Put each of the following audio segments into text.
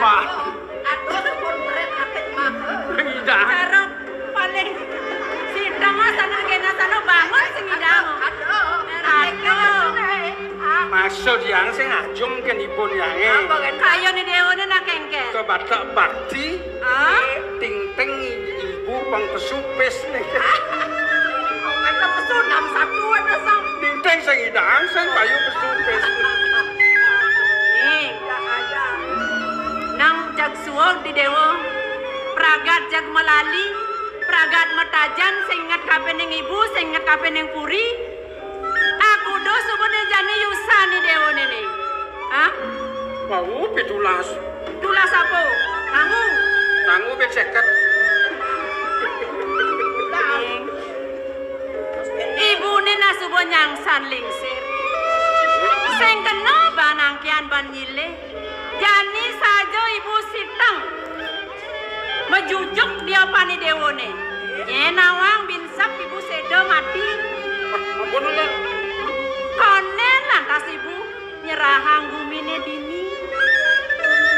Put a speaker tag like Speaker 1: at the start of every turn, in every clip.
Speaker 1: Wah.
Speaker 2: Aduh pun berat akeh mah.
Speaker 1: Ida.
Speaker 3: Cara paling sidang sana kena sana bangun sing idang.
Speaker 2: Aduh.
Speaker 1: Maksud yang sing ajum kan ipun yange.
Speaker 3: Kayo ni dewane nak kengken.
Speaker 1: Ke batak bakti. Ting-ting ibu pang pesupis nih.
Speaker 2: Kata pesu 61 ada sang.
Speaker 1: Ting-ting sing idang sing payu pesupis.
Speaker 3: Nih, nang jag suwog di dewo. Pragat jag melali. Pragat metajan sing ingat kape ning ibu, sing ingat kape ning puri. Aku do subene jani yusa ni dewo nene. Hah?
Speaker 1: Mau pitulas.
Speaker 3: Tulas apa? Kamu?
Speaker 1: Nangu pin seket.
Speaker 3: Ibu ni nasubo nyangsan lingsir. Sing kena banangkian ban nyile. Jani saja ibu sitang. Mejujuk dia pani dewone. Nyenawang binsap ibu sedo mati.
Speaker 1: Ampun lah.
Speaker 3: Konen lantas ibu nyerahang gumine dini.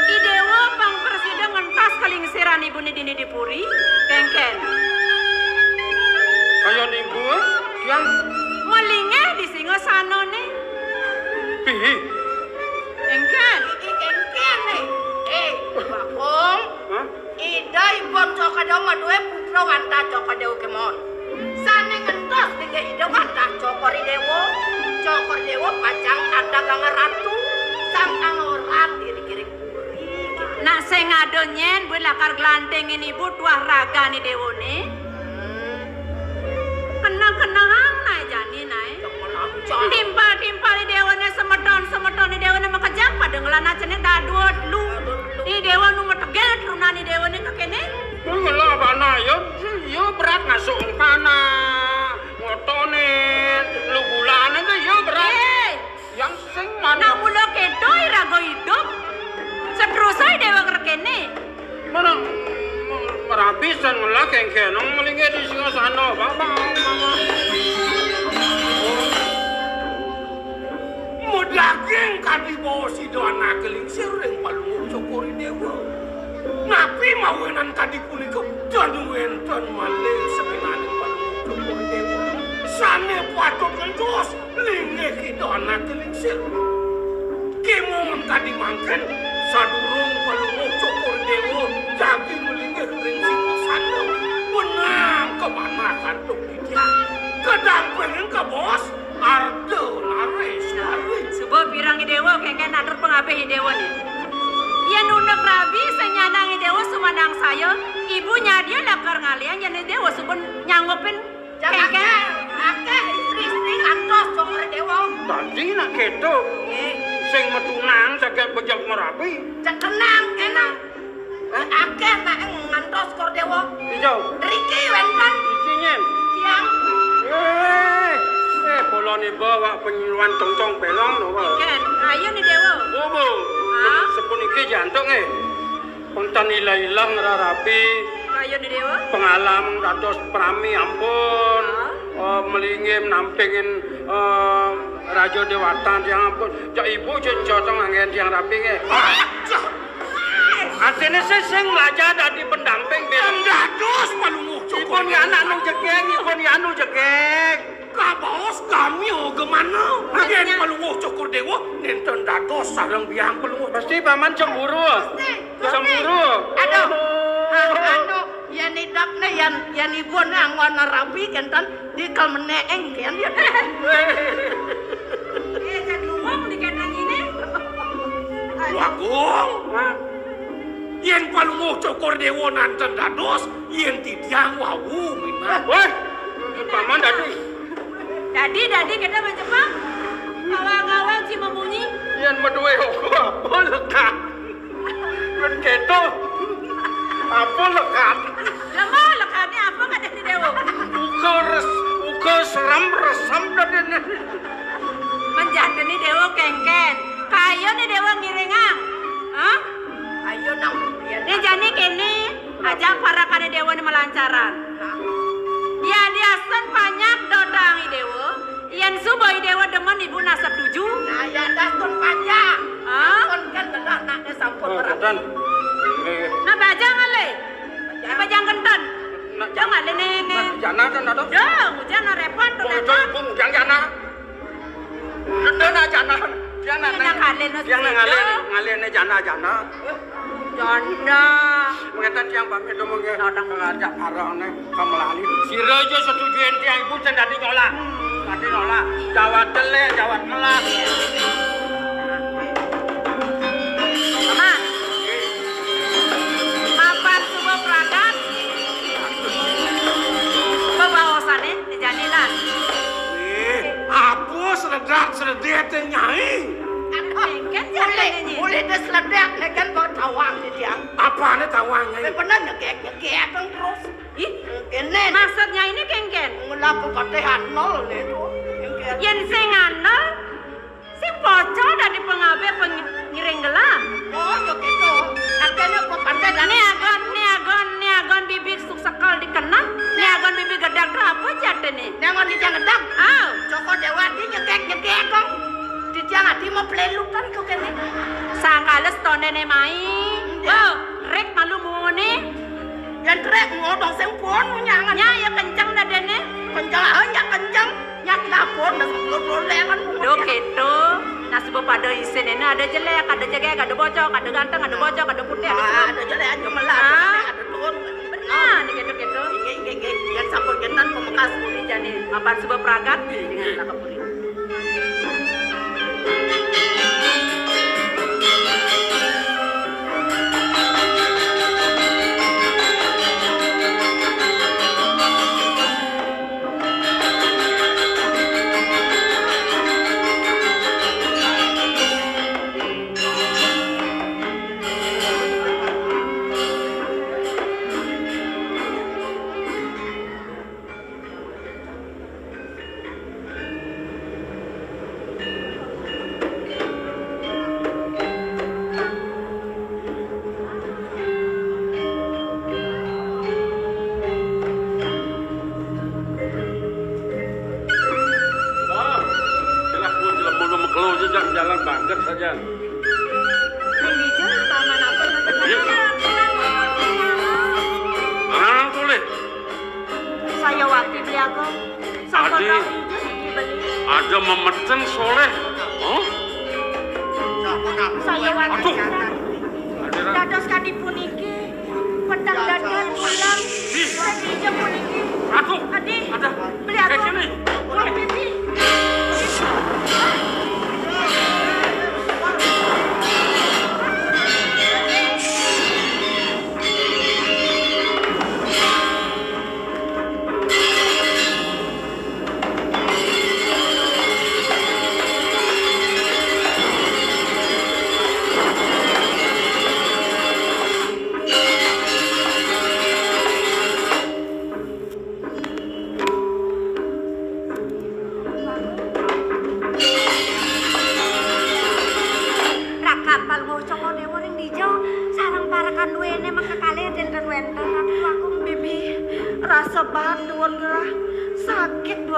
Speaker 3: Idewo pang presiden ngentas kelingsiran ibu ni dini dipuri. Kengken.
Speaker 1: Kayak ibu yang
Speaker 3: Melinge di singo sano ne.
Speaker 1: pihi.
Speaker 3: Kengken.
Speaker 2: Kengken nih. Bakong.
Speaker 1: Hah?
Speaker 2: Ida ibon cokadau madue putra wanta cokadau kemon. Sane ngentos tiga ida wanta cokori dewo. Cokor dewo pacang ada gangar ratu. Sang angorat kiri-kiri puri.
Speaker 3: Nak sing ado nyen buat lakar glantengin ibu tuah raga ni dewone. Kenang-kenang nae jani nae. Timpal-timpal di dewone semeton di dewone makajang pada ngelana cene daduot lu. Di dewa nu metegel truna ni dewone kekene.
Speaker 1: Ngelah bana yo berat ngasuk kana. Ngotone lu bulan itu yo berat. Yang sing mana?
Speaker 3: Nak mula kedo irago hidup. Seterusai dewa kekene.
Speaker 1: Mana merapisan ngelah kengkenong melingkir di singa sana. Bapak mama.
Speaker 4: Daging kadi bawa si doana kelingsir yang paling cokori dewa. Napi mawenan kadi punika dan wenten malih sepinan paling cokori dewa. Sane patut kendos linge ki doana kelingsir. Kemon kadi mangken sadurung paling cokori dewa jadi melinge kelingsir sana. Benang kemana kantuk dia? Kedampingin ke bos. Ardo laris.
Speaker 3: Sebab pirang dewa kengken atur pengabeh dewa ni. Ya nunek rabi senyanang dewa sumandang saya. Ibunya dia lakar ngalian jadi dewa subun nyanggupin kengken.
Speaker 2: Akeh istri-istri ngantos cokor dewa.
Speaker 1: Tadi nak keto. Sing metunang saged bejak merapi.
Speaker 2: Cekenang enak. Akeh nak ngantos kor dewa.
Speaker 1: Hijau.
Speaker 2: Riki wenten.
Speaker 1: Iki nyen.
Speaker 2: Tiang.
Speaker 1: Polone bawa penyuluan tongcong pelong no.
Speaker 3: Ken, ayo ni dewa.
Speaker 1: Bobo. Sepun iki jantung Punten ilang rapi.
Speaker 3: Ayo ni dewa.
Speaker 1: Pengalam dados prami ampun. Melingim nampingin Raja Dewata yang ampun. Jak ibu cocok angen yang rapi Artinya sing belajar dadi pendamping
Speaker 4: Dados malunguh
Speaker 1: Ipun ya anak nu jegeng, ipun ya anu jegeng.
Speaker 4: Kabos kami gemana? Yen pelunguh cokor dewa nenten dados sareng biang pelunguh.
Speaker 1: Pasti paman cemburu. Cemburu.
Speaker 2: Aduh. Anu yen idapne yen ibun angon rabi kenten dikal meneeng ken ya.
Speaker 3: Kan luwung di kenang ini.
Speaker 4: Agung. Yen pelunguh cokor dewa nanten dados yen tidiang wawu minat.
Speaker 1: Weh, paman dadi.
Speaker 3: Dadi kita menjepang. Awang-awang si membunyi.
Speaker 1: Yen meduwe apa lekat. Men keto. Apa lekat?
Speaker 3: Lemah lekatnya apa kata si dewa?
Speaker 1: Uga seram resam dadi.
Speaker 3: Menjadi ni dewa kengken. Kayo ni dewa ngiringang. Hah?
Speaker 2: Ayo nang
Speaker 3: Ni jani kini ajang para kane dewa ni melancaran. Ya dia sen banyak dodang i dewa. Yen subo i dewa demen ibu nasab tuju.
Speaker 2: Nah ya dah kon panjang.
Speaker 3: Hah?
Speaker 2: Kon kan benar nak anaknya sampun merah.
Speaker 1: Dan nggih.
Speaker 3: Nah bajang ale. Bajang kenton. Jangan le ne.
Speaker 1: Jana kan ada.
Speaker 3: Dong, jangan repot tuh
Speaker 1: Oh,
Speaker 3: nana.
Speaker 1: pun jang jana. Dena jana. Jana.
Speaker 3: Jana kalen no.
Speaker 1: Yang ngalen jana.
Speaker 3: Janda.
Speaker 1: Mengetan tiang pamit do mengke ngajak arane kamelali. Sira aja setuju tiang ibu sing dadi nolak. Dadi nolak. Jawat tele, jawat melak.
Speaker 3: Mama. Mapan sebuah peragat. Pembawasane dijadilan.
Speaker 4: Apa seredak teh nyai?
Speaker 2: Boleh des ledak kan bawa tawang di tiang.
Speaker 4: Apane tawangnya?
Speaker 2: Benar nyekek kan terus.
Speaker 3: Ih,
Speaker 2: Ini
Speaker 3: maksudnya ini kengken.
Speaker 2: ngelaku patehan nol nih tuh.
Speaker 3: Yen sing ana sing bocor dari pengabe pengiring gelam.
Speaker 2: Oh, yo gitu. Akhirnya pepantai dan
Speaker 3: Niagon bibi suk sekal dikena. Niagon bibi gedang apa jatene?
Speaker 2: nengon di jangan dam.
Speaker 3: Aw,
Speaker 2: Joko Dewati nyekek kong. Di jangan di mau pelukan kok kene.
Speaker 3: sangkales tonene mai. Oh, rek malu mune.
Speaker 2: Yang trek ngodong sing pon nyangan.
Speaker 3: Nya ya kencang dadene.
Speaker 2: Kencang ya kencang. Nyak dapur dah sebelum lengan.
Speaker 3: Do gitu. Nah sebab pada isin ini ada jelek, ada jegek, ada bocok, ada ganteng, ada bocok, ada putih, ada semua.
Speaker 2: Ada jelek aja melah. Ada turun.
Speaker 3: Benar, nih gitu.
Speaker 2: Inge yang sampun gentan pemekas.
Speaker 3: Ini jadi mapan sebuah peragat dengan laka puri.
Speaker 1: Jalan banget saja.
Speaker 3: Bijak taman apa
Speaker 1: Boleh.
Speaker 3: Saya wakil beli aku. Sampun
Speaker 1: Adi.
Speaker 3: tak hijau siki beli.
Speaker 1: Ada memeten soleh. Oh?
Speaker 3: Saya wakil.
Speaker 1: Aduh.
Speaker 3: Dados kadi puniki. Petang dadan malam. Hijau puniki.
Speaker 1: Aduh.
Speaker 3: Adi.
Speaker 1: Ada.
Speaker 3: Beli aku.
Speaker 1: Sini.
Speaker 3: Wah, bibi.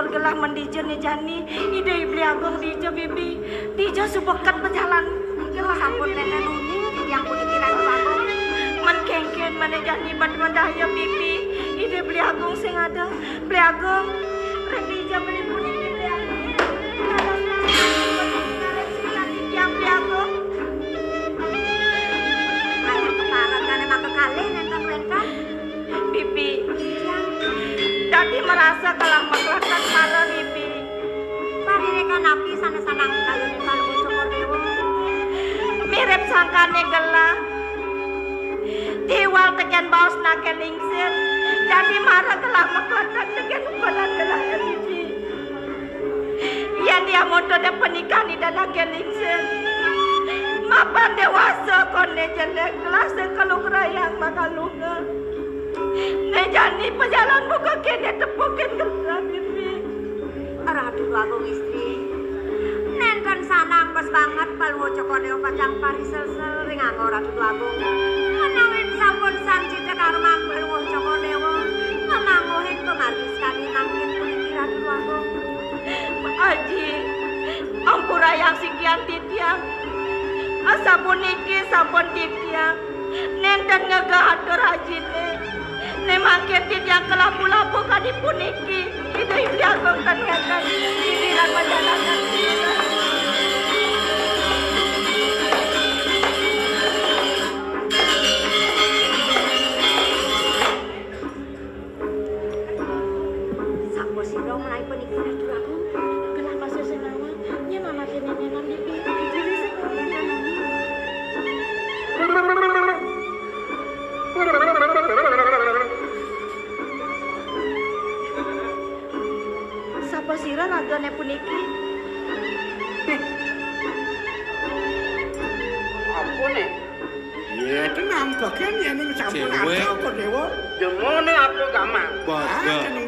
Speaker 3: gelah mendijen jani ide beli agung dijo bibi dijo subekat berjalan gelah sampun nenek nuni yang punikiran agung menkengken menejani bandaya bibi ide beli agung sing ada beli agung rek dijo beli puniki beli agung yang beli agung ayo keparat kan emang kekali nenten rentan bibi jadi merasa kalah maklakan marah bibi. Parine kan api sana-sanang kayu ning kalung Joko Dewa. Mirip sangkane gelah. Diwal tekan baos nake lingsir. Jadi marah kalah maklakan tekan upanan gelah bibi. Yang dia moto dan pernikahan dan nake lingsir. Mapan dewasa kone jelek gelah sekalung rayang makalunga. Nejani pejalan buka kene tepukin gerak bibi. Aduh agung istri. Nenten sanang pas banget palwo Joko Dewa pacang parisel-sel ring anggo ratu agung. Menawin sampun sancita karo palwo Joko Dewa. Mamanggohin kemargi sekali mangkin puniki ratu agung. Aji, ampura yang sikian titiang.
Speaker 2: sampun titiang nenten ngegahatur hajine ne mangke titiang kelapu-lapu kadipun iki itu ibu agung tanyakan diriran menjalankan Siro mulai penikiran itu aku kenapa sesenawa nya mama nenenan di diri sekolah sapa sira lagane puniki
Speaker 1: Ampune.
Speaker 4: Ya tenang bagian ya ning sampun ada kok dewa.
Speaker 1: Demone apa gaman?
Speaker 4: Bagus. Ning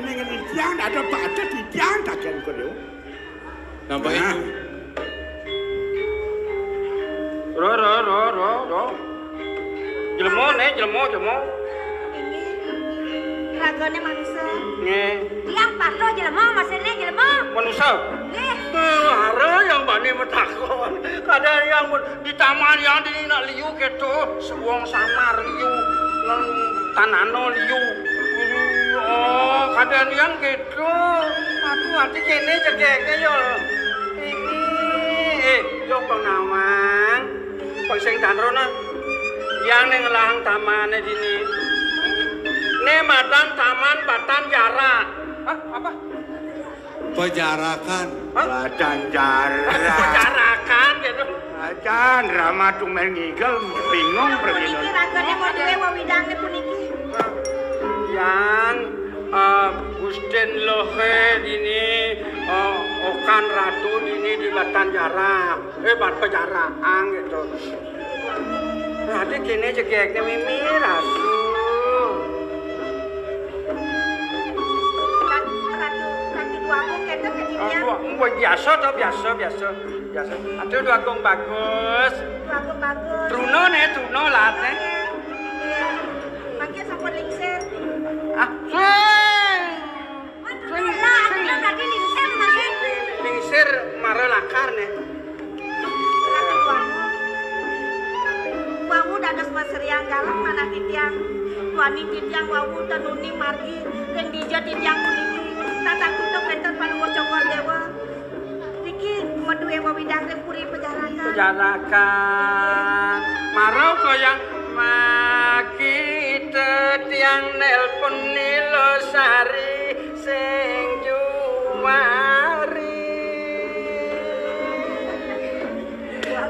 Speaker 4: tiang ada pada di tiang bagian kok dewa.
Speaker 5: Nampak itu.
Speaker 1: Ro. Jelmo.
Speaker 2: ini ragane manusia
Speaker 1: Nggih.
Speaker 2: tiang pato jelema masene jelema
Speaker 1: Manusia.
Speaker 2: nggih
Speaker 1: Ada yang bani metakon. Kadang yang di taman yang di nak liu gitu, sebuang samar liu, nang tanano liu. Oh, kadang yang gitu. Aduh, hati kene cekeke yo. Yo Bang Nawang. Bang sing tanrona. Yang ning lang tamane dini. Ne matan taman batan jarak. Hah, apa?
Speaker 5: Penjarakan.
Speaker 4: Badan jarak.
Speaker 1: Penjarakan gitu.
Speaker 4: Ajan Rama tumel ngigel bingung pergi.
Speaker 2: puniki ragane mau duwe wewidange puniki
Speaker 1: Yang Gusten Lohe ini Okan Ratu ini di Batan Jarak. Bat penjaraan gitu. Nanti kini jegeknya Mimi Ratu.
Speaker 2: ratu duaku kete ketinya
Speaker 1: Biasa. Aduh dua gong bagus.
Speaker 2: duaku bagus
Speaker 1: Truno lah teh.
Speaker 2: makin sampun lingsir
Speaker 1: Swing.
Speaker 2: lah berarti lingsir makin
Speaker 1: Lingsir maro lakar nih.
Speaker 2: ratu duaku dados maseriang galak mana titiang wani titiang wawu tenuni margi dan dija titiang puniki tata kutuk benten paluwo cokor dewa niki meduwe wewidang puri penjarakan
Speaker 1: Marau koyang makite tiang nelpon Nilosari sing juwari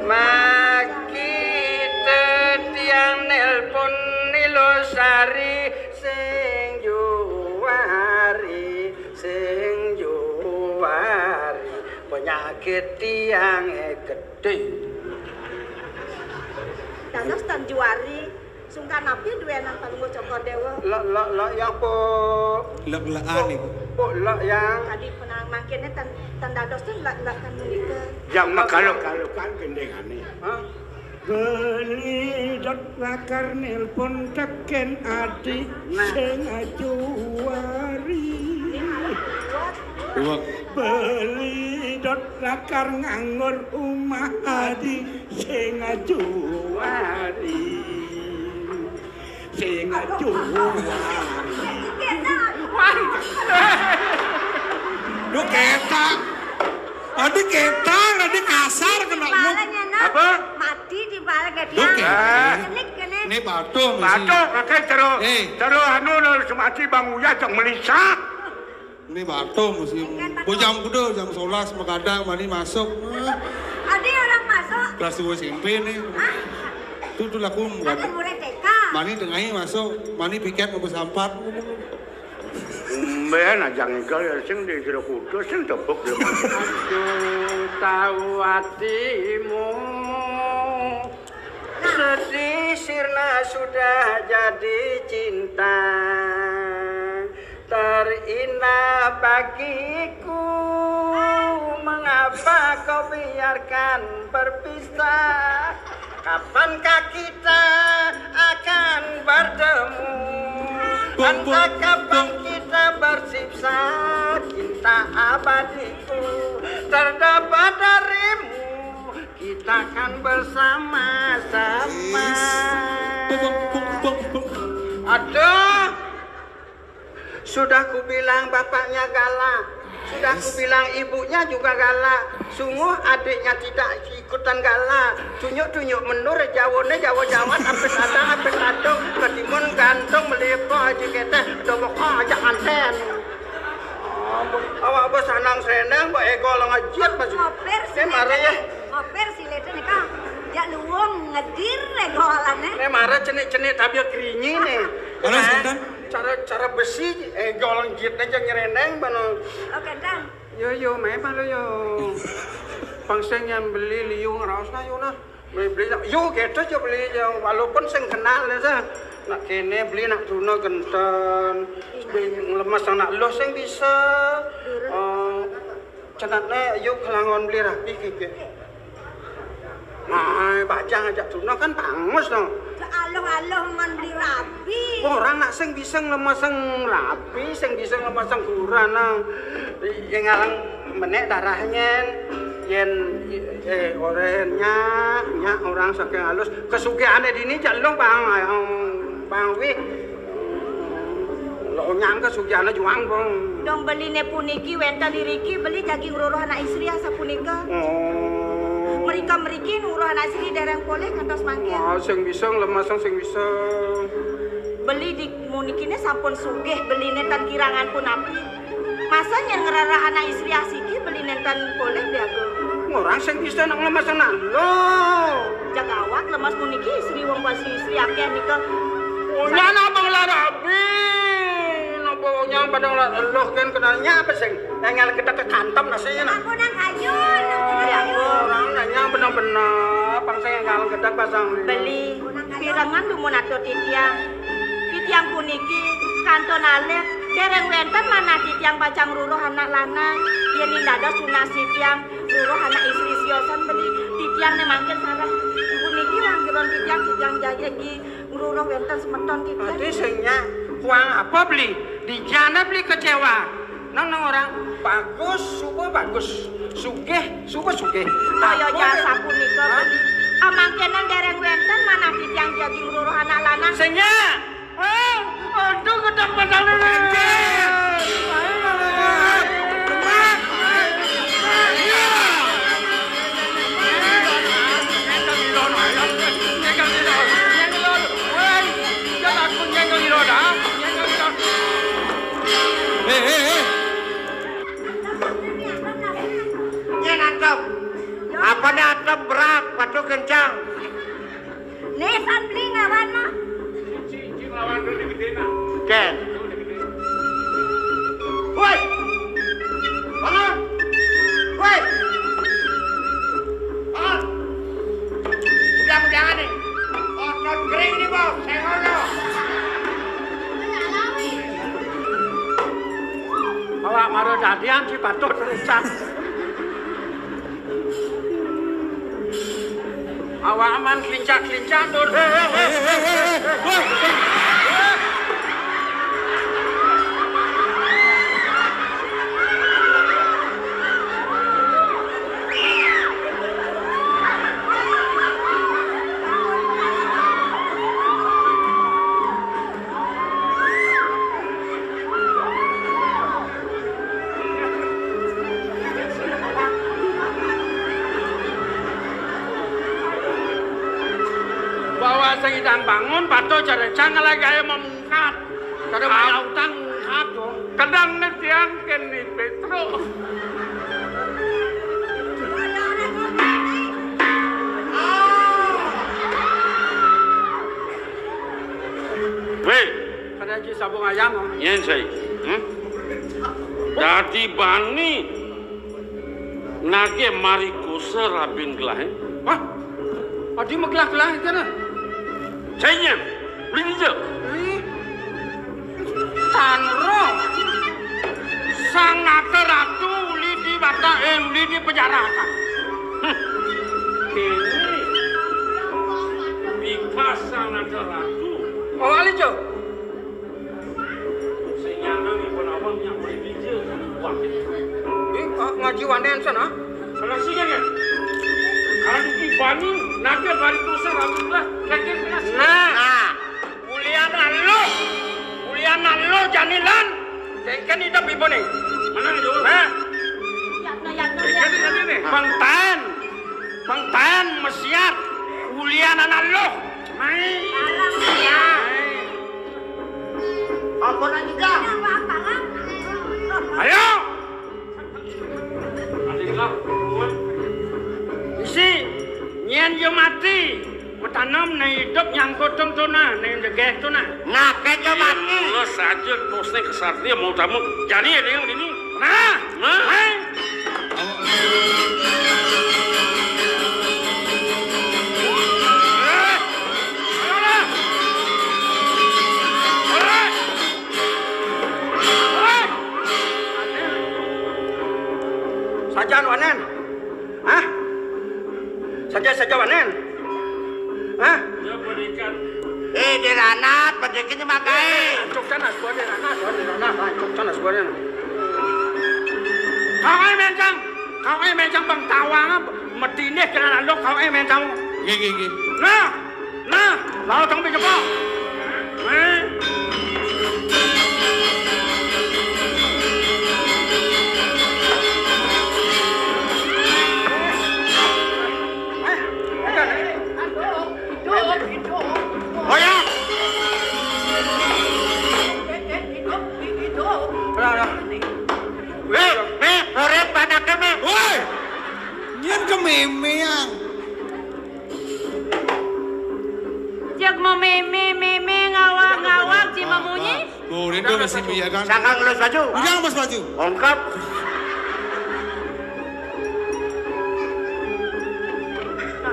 Speaker 1: makite tiang nelpon Nilosari sing juwari penyakit tiang gede.
Speaker 2: dados tan juari sungkan api duwe nang paluwo cokor dewa
Speaker 1: Lo yang po
Speaker 5: Lek-lekan itu.
Speaker 1: lo yang
Speaker 2: tadi penang mangkene tan dados tuh lak kan menika
Speaker 4: Yang kalau kan gendengane.
Speaker 1: Hah?
Speaker 4: Beli dot lakar nelpon teken adik sing ajuari.
Speaker 5: Dua.
Speaker 4: Beli dot lakar nganggur umah adik sing ajuari. Sing ajuari.
Speaker 5: Lu ketak. Adik ketak, adik kasar kena lu.
Speaker 4: Apa?
Speaker 2: mati di balik ke
Speaker 5: Lu
Speaker 2: dia
Speaker 5: ketak.
Speaker 2: kene
Speaker 5: Ini batu mesti.
Speaker 4: Batuk pakai terus.
Speaker 5: Eh.
Speaker 4: Terus anu semati Bang Uya jang melisa.
Speaker 5: Ini batu mesti. Bu jam kudu jam 11 mengadang mani masuk.
Speaker 2: ada orang masuk
Speaker 5: Kelas 2 SMP nih. Itu laku
Speaker 2: ada murid TK
Speaker 5: mani tengahi masuk, mani piket mau sampat.
Speaker 4: Mbak ajang engkau ya sing di jero kudu sing tebuk ya.
Speaker 1: Aduh, tahu hatimu sedih sirna sudah jadi cinta terindah bagiku mengapa kau biarkan berpisah kapankah kita akan bertemu entah kapan kita bersipsa cinta abadiku terdapat darimu kita kan bersama-sama. Aduh, sudah ku bilang bapaknya galak, sudah ku bilang ibunya juga galak. Sungguh adiknya tidak ikutan galak. Tunjuk-tunjuk menur jawone jawa-jawa sampai sadang sampai sadung ketimun gantung melepo aja kita dobok aja anten. Awak bos sanang seneng mbak ego lo ngajiat masih.
Speaker 2: Ngoper si
Speaker 1: marahnya.
Speaker 2: Ngoper si leden nih kak. Ya luwung ngedir nego alane.
Speaker 1: Marah cenik-cenik tapi keringi nih.
Speaker 5: Alas, Kentan.
Speaker 1: Cara besi golong jit aja ngereneng bano.
Speaker 2: Oke dan.
Speaker 1: Yo memang lo yo. Pangseng yang beli liu ngeras na yo na. Beli yo gitu aja beli yo walaupun sing kenal ya. Nak kene beli nak tuna genten. Beli lemas nak lo sing bisa. Cenatnya yuk kelangon beli rapi gitu. Nah, bajang ajak tuna kan pangus dong.
Speaker 2: Aloh-aloh man beli rapi.
Speaker 1: Orang nak sing bisa ngemasang rapi, sing bisa ngemasang kurang nang. Yang ngalang menek darahnya. Yen orangnya orang saking halus kesugihan dini jalung bang wi. Lo nyangka kesugihan juang bang.
Speaker 2: Dong beli ne puniki wenta diriki beli daging roro anak istri asa punika. Mereka meriki nuruh anak istri dereng boleh kantos mangkir.
Speaker 1: Sing bisa lemas sing bisa.
Speaker 2: Beli di munikine sampun sugih beli netan kirangan pun api. Masa yang ngerara anak istri asiki beli netan boleh biago.
Speaker 1: Orang sing bisa nak lemas nak lo.
Speaker 2: Jagawat lemas muniki istri wong basi istri akeh nika.
Speaker 1: Nyana abang larabi. Pokoknya pada loh kan kenalnya apa sih? Enggak kita ke kantam nasinya nak.
Speaker 2: Aku nang kayun.
Speaker 1: Orang nanya benar-benar bangsa yang kalau kita pasang
Speaker 3: Beli pirangan lumun atau titiang puniki kanton alek dereng wenten mana titiang pacang ruruh anak lanang yen nindados tunas titiang ruruh anak istri siosan beli titiang ne mangken sareng puniki langgeron titiang jagi ruruh wenten semeton titiang.
Speaker 1: Berarti sehingga uang apa beli? Di jana beli kecewa. Nang orang bagus, sugih.
Speaker 3: Kaya jasa punika beli. Amangkenan dereng wenten mana titiang jagi ruruh anak lanang.
Speaker 1: Sehingga, aduh kedak padang ini. Apa dah berat, patuh kencang.
Speaker 2: Nesan beli ngawan mah.
Speaker 1: Ken. Woi. Bangun. Woi. Bangun. Mudah-mudahan nih. Otot kering nih, Bos. Sengono. Awak maru dadian si patuh terusan. Awak aman kelincah-kelincah tur. Sedang bangun, patuh cara canggah lagi ayam mengungkap. Kada bayar utang mengungkap dong. Kadang netiang kini Petro.
Speaker 6: Weh,
Speaker 1: Kada haji sabung ayam.
Speaker 6: yen say. Dadi bani nage mari kuser rabin gelah.
Speaker 1: Wah, adi meglah-gelah itu na.
Speaker 6: Sayang, beli dia.
Speaker 1: Tanro, sangat ratu uli di bata, uli di penjara.
Speaker 6: Ini bikas sangat ratu.
Speaker 1: Oh, ali jo.
Speaker 6: Sayang nang ibu nawang yang beli dia. Wah,
Speaker 1: Ngaji wanen sana.
Speaker 6: kalau sih kan? Kalau Jani, naga bari kusar alhamdulillah. Kakek kelas.
Speaker 1: Nah, Uliana lo janilan. Kan hidup ibu nih.
Speaker 6: Mana nih dulu?
Speaker 1: Nah,
Speaker 6: Kakek ini.
Speaker 1: Bang Tan mesiat. Uliana lo. Mai.
Speaker 4: Apa lagi kah?
Speaker 1: Ayo.
Speaker 6: Alhamdulillah.
Speaker 1: Isi nyen yo mati. Tanam na hidup yang kotong tu na, na degeh tu na.
Speaker 4: Nah, kaya mati.
Speaker 6: Lo saja posnya kesatria mau tamu. Jani ada yang gini.
Speaker 1: Nah, hai. Saja wanen. Hah? Saja wanen. Hah?
Speaker 6: Ya berikan.
Speaker 4: Diranat, pendekinnya makai.
Speaker 1: Cuk sana sebuah dia, cuk sana sebuah dia. Kau ai mencang bang tawang, medine kena lalu kau ai mencang.
Speaker 5: Gigi.
Speaker 1: Nah, lalu tong bisa kau. Oh ya.
Speaker 4: Orek pada keme.
Speaker 5: Woi, nyen kememe yang.
Speaker 3: Jak mau meme ngawak si mamunyi.
Speaker 5: Oh, Rindo masih ya kan?
Speaker 4: Sangka ngelus baju.
Speaker 5: Ujang mas baju.
Speaker 4: Ongkap.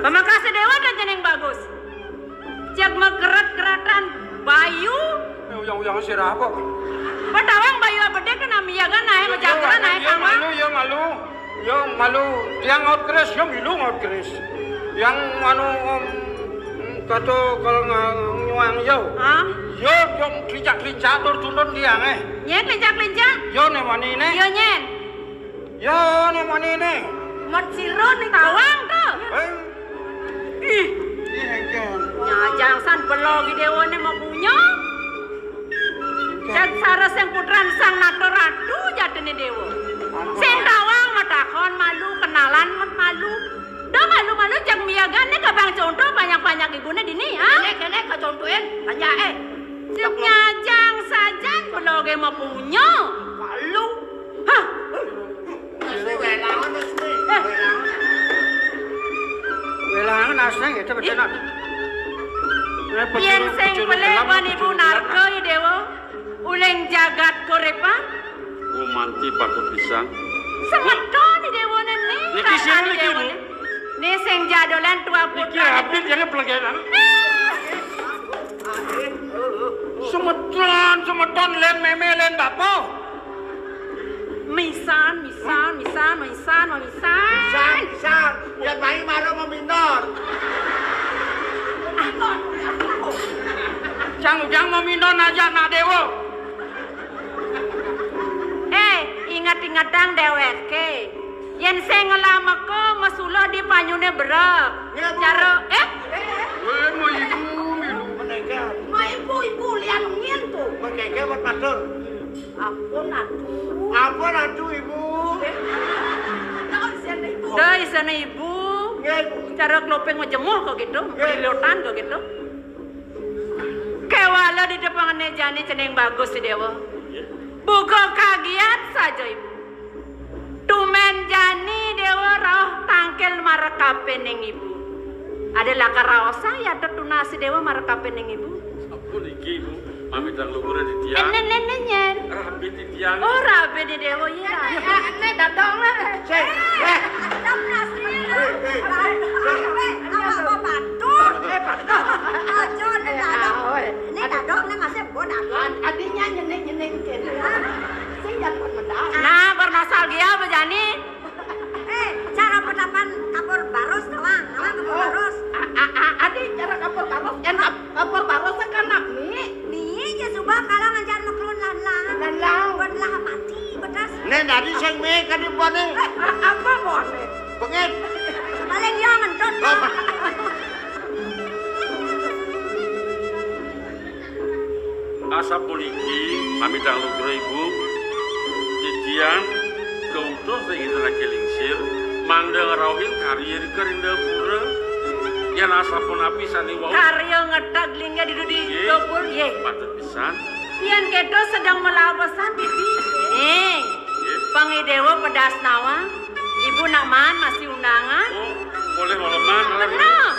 Speaker 3: Pemakasih dewa dan jeneng bagus. Jak mau kerat-keratan bayu.
Speaker 1: Yang sirah apa?
Speaker 3: Petawang bayu apa dia kena miyagan naik ngejangkran naik kamar.
Speaker 1: Yo malu. Yang out keris, yo milu out keris. Yang kata kalau nyuang yo.
Speaker 3: Hah?
Speaker 1: Yo kelincak turun dia
Speaker 3: Nyen lincak.
Speaker 1: Yo ne mani ne.
Speaker 3: Yo nyen.
Speaker 1: Yo ne mani ne.
Speaker 3: Mat sirun nih tawang tuh.
Speaker 1: Ih hengken.
Speaker 3: Nyajang san belogi dewa ne mau punya. Jak saras yang putran sang nato ratu jatene dewa. Sen tawang matakon malu kenalan mat malu. Dah malu jak miyagan nih kabang contoh banyak ibune dini ha.
Speaker 2: Kene kecontohin banyak
Speaker 3: Cek nyajang sajan belogi mau punya.
Speaker 2: Malu.
Speaker 3: Hah.
Speaker 1: Welangan asing itu betul nak.
Speaker 3: Pian seng pelewan ibu narko i dewa. Uleng jagat korepa.
Speaker 6: Manti patut pisang.
Speaker 3: Semeton di dewa nene.
Speaker 6: Niki siapa lagi bu?
Speaker 3: Nih seng jadolan tua
Speaker 6: Niki
Speaker 3: putra.
Speaker 6: habis jangan pelanggan.
Speaker 1: Semeton len meme len bapo.
Speaker 3: Misan.
Speaker 4: Sang. Biar main marah meminor.
Speaker 1: Jang meminon aja nak dewa.
Speaker 3: Ingat dang dewek ke. Yen seng ngelama ko masulah di panyune berak. Cara
Speaker 1: Mau ibu milu.
Speaker 4: Menegak.
Speaker 2: Mau ibu lian ngien tuh.
Speaker 4: Menegak buat pastor.
Speaker 2: Ampun
Speaker 4: atuh ibu.
Speaker 2: Naon sen ibu.
Speaker 3: Dai sana ibu. Cara klopeng ngejemuh kok gitu. Lilotan kok gitu. Kewala di depan jani ceneng bagus si dewa. Buka kagiat saja ibu. Tumen jani dewa roh tangkel marakape neng ibu. Ada lakar raosa ya tunasi dewa marakape neng ibu.
Speaker 6: Aku niki ibu. Mami dan luhur di tiang.
Speaker 3: Nyen.
Speaker 6: Rapi di tiang.
Speaker 3: Oh rapi di dewa ya.
Speaker 2: Ane dadong lah.
Speaker 3: Dadong nasi.
Speaker 2: Apa patut? Ajon ini dadong ni masih bodak. Adinya nyening kene. Sing jangan mendak.
Speaker 3: Nah, bernostalgia apa jani?
Speaker 2: Cara pendapat kapur baros tawang kapur baros. Adi cara kapur baros, kapur baros kan nih ya subah kalau ngajar maklun lalang mati betas.
Speaker 4: Nen dari sing me kan di bone.
Speaker 2: Apa bone?
Speaker 4: Pengit.
Speaker 2: Paling yang ngentot.
Speaker 6: asa puniki kami danglugra ibu titian keutuh sing itulah kelingsir mandang rawin karya kerinda pura yang asa pun api sani wau
Speaker 3: karya ngetak lingga di dapur ye
Speaker 6: patut pisan
Speaker 3: yang kedo sedang melawasan bibi Pangidewo pedas nawa ibu nak man masih undangan
Speaker 6: oh boleh malaman
Speaker 3: benar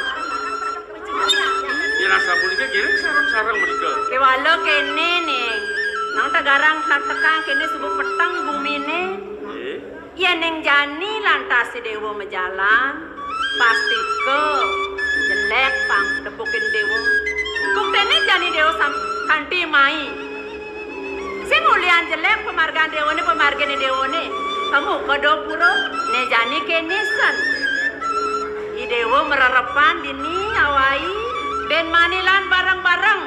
Speaker 6: yang asa puniki kirim sarang-sarang mereka
Speaker 3: kewalo kene nih nang tagarang tekang kene subuh petang bumi nih ya neng jani lantas si dewo menjalan pasti ke jelek pang depukin dewo kuktene jani dewo kanti mai si mulian jelek pemargaan dewo ne pemargaan dewo ne kamu kodo puro ne jani kenisan i dewo merarapan dini awai ben manilan bareng-bareng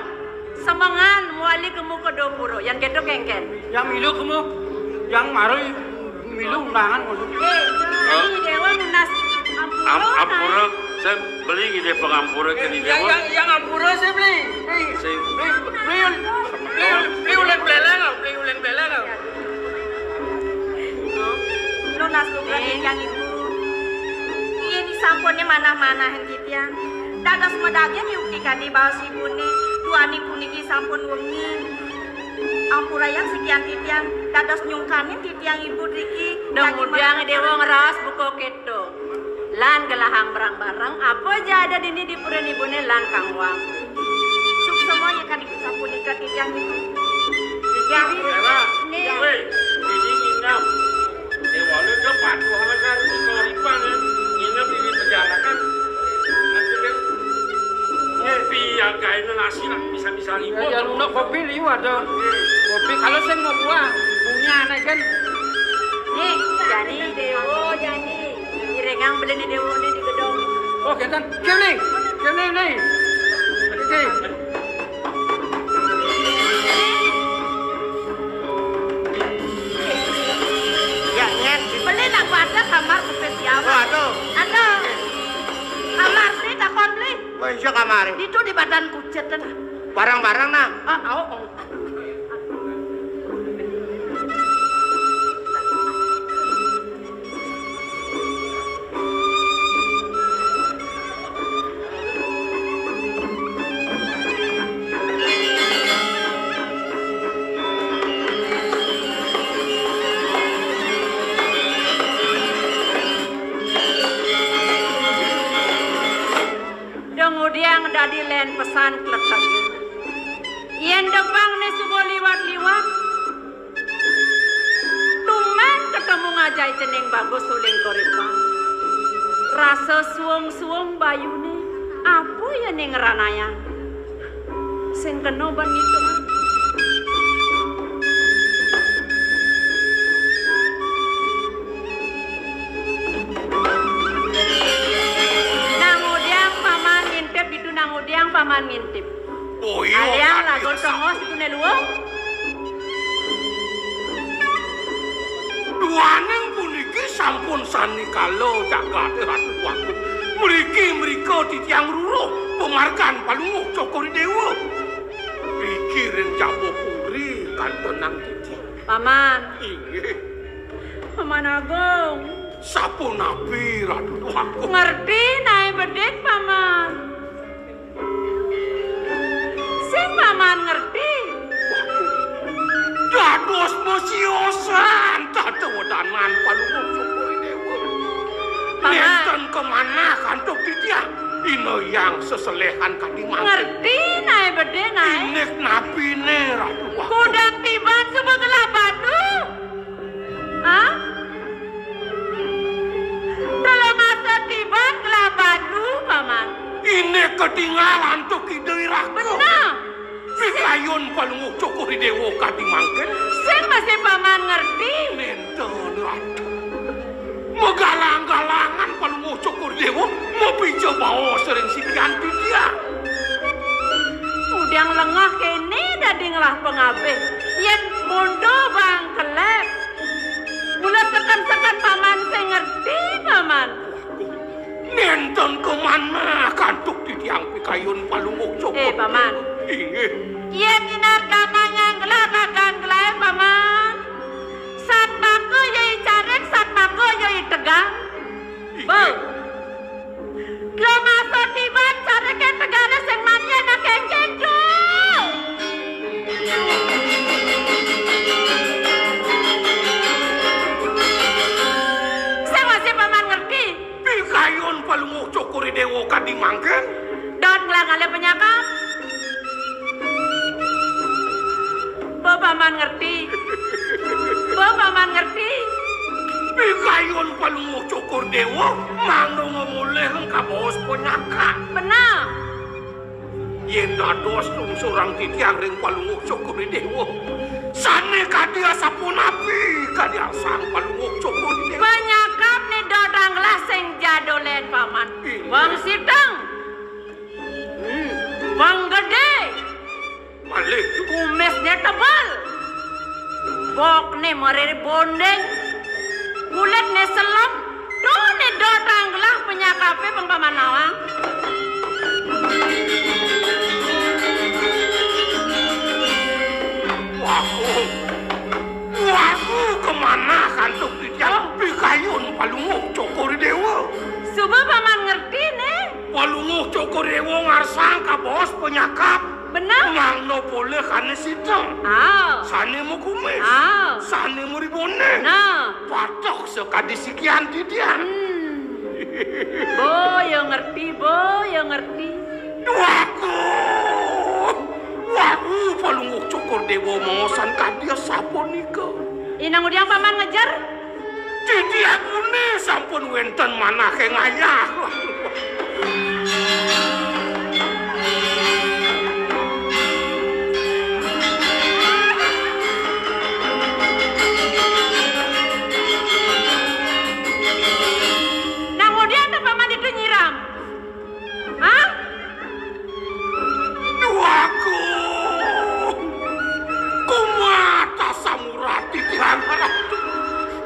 Speaker 3: semangan muali kemu kodo puro yang kedo kengken
Speaker 1: yang milu kamu yang marah milu undangan
Speaker 3: ini dewa munas
Speaker 6: ampura saya beli ide pengampura ke di dewa
Speaker 1: yang ampura saya beli beli ulen beleng
Speaker 2: lunas lunas yang ibu iya di samponnya mana-mana hentitian dadas medagnya miuki kadi bawas ibu nih tuani puniki sampun wengi ampura yang sekian titian dadas nyungkanin titian ibu Riki
Speaker 3: dong udang dewa ngeras buko keto lan gelahang barang-barang apa aja ada dini di puran ibu nih lan kangwang
Speaker 2: suk semuanya kan ikut sampun ikat titian ibu titian
Speaker 3: nih
Speaker 6: ini nginap wala ke patu sama kan koripan ya nginap di perjalanan nanti kan kopi yang kain nasi lah bisa liwat
Speaker 1: ya lu kopi liwat ada kopi kalau saya mau buah punya anak kan
Speaker 3: nih jani dewo jani irengang beli di dewo nih di gedung
Speaker 1: oh ketan kene nih oke
Speaker 2: beli nak ada kamar spesial
Speaker 1: waduh
Speaker 2: ada kamar sih takon beli
Speaker 1: bisa kamar
Speaker 2: itu di badan kucet kan
Speaker 1: barang-barang nah
Speaker 2: oh
Speaker 3: di len pesan kletek yen depang ne subo liwat-liwat tumen ketemu ngajai cening bagus suling koripang rasa suwung-suwung bayune apa ya ning ranaya sing kena ban ngitung udiang paman ngintip.
Speaker 4: Oh iya.
Speaker 3: Aliang lagon tongos itu neluang.
Speaker 4: Duaneng puniki sampun sani kalau jagat ratu waktu. Mriki titiang ruruh pemarkan palunguk cokori dewa. Mriki ren japo puri kantonang titi.
Speaker 3: Paman.
Speaker 4: Inggih.
Speaker 3: Paman Agung.
Speaker 4: Sapu nabi ratu waktu.
Speaker 3: Ngerti naik bedek paman. Sing paman ngerti.
Speaker 4: Dados mosiosan tata wadanan palunguk cokori dewa. Nenten kemana kantok titiang? Ino yang seselehan kadimang.
Speaker 3: Ngerti naik bedek naik.
Speaker 4: Inek nabi ne ratu waktu.
Speaker 3: Kudang tiban sebelah batu. Hah? Dalam masa tiban kelabadu paman.
Speaker 4: Inek ketinggalan tuh kidairah.
Speaker 3: Benar.
Speaker 4: Pikayon palunguk cokori dewa kadimangken.
Speaker 3: Sing masih paman ngerti.
Speaker 4: Nenten ratu. Megalang-galangan palunguk cokori dewa. Mau pijo bawa sering sikian dia.
Speaker 3: Udang lengah kene dadinglah pengabeh. Yen bondo bang kelep. Mula tekan-tekan paman sing ngerti paman.
Speaker 4: Nenten kemana kantuk di tiang pikayon palunguk cokori.
Speaker 3: Paman.
Speaker 4: Inggih.
Speaker 3: Yen inar kanang dagang gelai paman. Satpaku yoi carek, satpaku yoi tegang. Bo. Lo masuk tiba carek ke tegara sing mania nak kencendu. Saya masih paman ngerti.
Speaker 4: Pikayon palungok cokori dewo kadi mangken.
Speaker 3: Dot ngelangale penyakap. Bo paman ngerti. Bo paman ngerti.
Speaker 4: Pikayon palungok cokor dewo mangno ngomoleh ka bos penyakap.
Speaker 3: Benar.
Speaker 4: Yen dados surang titiang ring palungok cokor dewo. Sane kadia sapunapi kadia sang palungok cokor dewo.
Speaker 3: Penyakap ni dodanglah sing jadolen paman. Wang sidang. Wang gede.
Speaker 4: Malih
Speaker 3: Kumisnya tebal. Bok ni meriri bondeng. Kulit ni selap. Tuh ni dodanglah penyakapnya paman awang.
Speaker 4: Waku kemana kantuk titiang pikayon palungok cokor dewo.
Speaker 3: Subuh paman ngerti nih.
Speaker 4: Palungok cokor dewo ngarsang ka bos penyakap.
Speaker 3: Benar.
Speaker 4: Mangno boleh kane sidang. Sane mo kumis. Sane mo ribone.
Speaker 3: Nah.
Speaker 4: Patok sekadi sikian titian.
Speaker 3: Bo yang ngerti, bo yang ngerti.
Speaker 4: Waku palungok cokor dewo mongosan kadia saponika.
Speaker 3: Inang udiang paman ngejar.
Speaker 4: Titian une sampun wenten manah ke ngayah.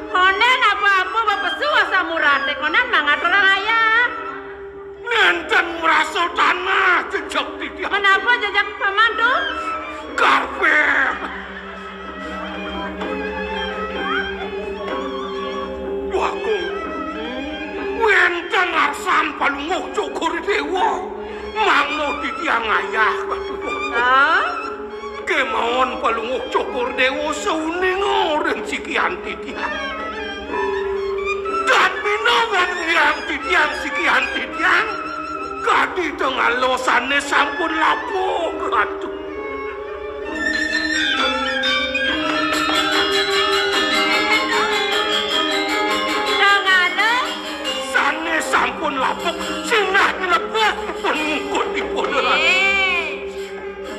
Speaker 3: Konen apa-apa bapak suah samurate, konen mangat orang ayah.
Speaker 4: Nenten merasa tanah jejak titian.
Speaker 3: Kenapa jejak paman tuh?
Speaker 4: Karpet. Waku. Wenten arsan palungok cokor dewa. Mangno titiang ayah. Kemauan palungok cokor dewa seuning orang sikian titiang. Dan minongan yang titiang sikian titiang. Kadi tengah losane sampun lapuk atuh.
Speaker 3: Tengah
Speaker 4: sane sampun lapuk sinah nyelebuk pengikut dipun.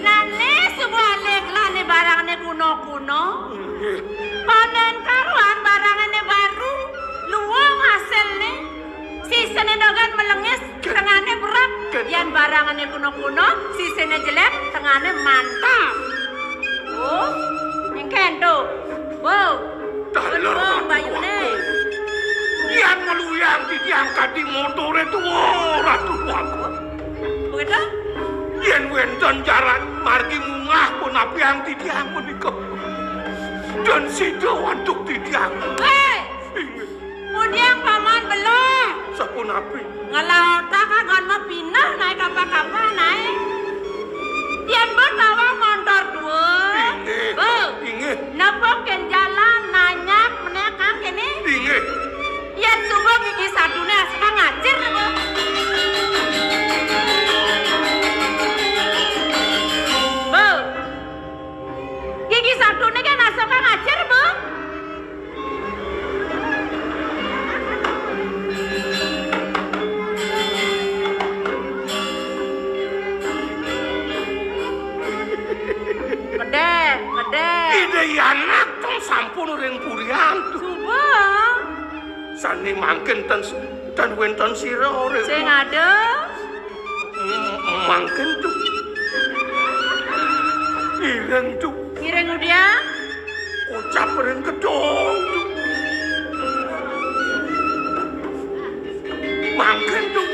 Speaker 3: Nane sebuah leklane barangnya kuno-kuno. Panen karuan barangnya baru. Luang hasilnya. Sisanya dogan melengis, tengahnya berat. Yang barangannya kuno-kuno, sisanya jelek, tengahnya mantap. Oh, mungkin tuh. Wow, betul bayune.
Speaker 4: Yang meluyang diangkat di motor itu ratu aku.
Speaker 3: Begitu?
Speaker 4: Yang wenten jalan margi mungah pun api yang tidiang menikah. Dan sido untuk tidiang.
Speaker 3: Hei, kemudian paman belum.
Speaker 4: Sapun api.
Speaker 3: Ngelauta kagan mau pindah naik kapal-kapal naik. Yang bertawa motor dua.
Speaker 4: Inge.
Speaker 3: Napokin jalan nanya menekak ini.
Speaker 4: Inge.
Speaker 3: Yang coba gigi satunya sekarang ngacir bu. Bu, gigi satunya kan asal ngacir bu. Ide
Speaker 4: anak tong sampun ring purian tuh.
Speaker 3: Coba.
Speaker 4: Sani mangken dan wenten sira ora.
Speaker 3: Sing ada.
Speaker 4: Mangken tuh. Ireng tuh.
Speaker 3: Ireng udia.
Speaker 4: Ucap ring kedong tuh. Mangken tuh.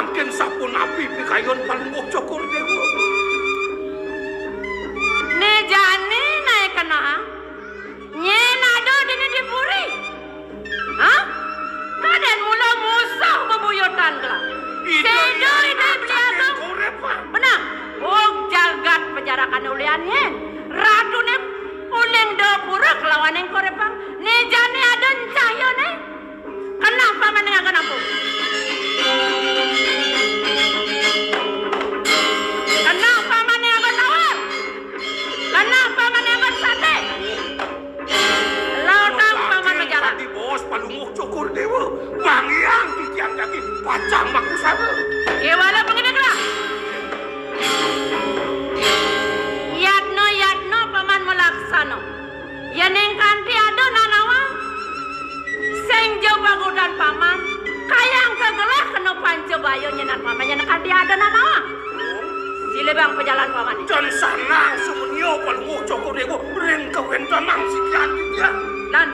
Speaker 4: mangken sapun api pikayon palungguh Cokor Dewa.
Speaker 3: Nejane naik kena. Nyenado dini dipuri. Hah? Kaden mula musuh bebuyutan kelak. Sedo ide beliau. Benar. Oh jagat penjarakan uliannya. Ratu ne uling dapura kelawan yang korepang. Nejane ada cahyo ne. Kenapa mendengarkan aku? Kenapa mendengarkan tawar? Kenapa mendengarkan sate? Lautang paman berjalan.
Speaker 4: Tadi bos palungguh Cokor Dewa. Mangyang titiang daki pacang makusana.
Speaker 3: Iwala pengidiklah. Yatno paman melaksano. Yaneng kanti ada nanawa. Seng jauh bagudan paman. Kayang kegelah kena panco bayo nyenan paman. Yaneng kanti ada nanawa. Silebang pejalan paman.
Speaker 4: Dan sanang semenyo palungguh Cokor Dewa. Ren kewentanang si kian dia.
Speaker 3: Dan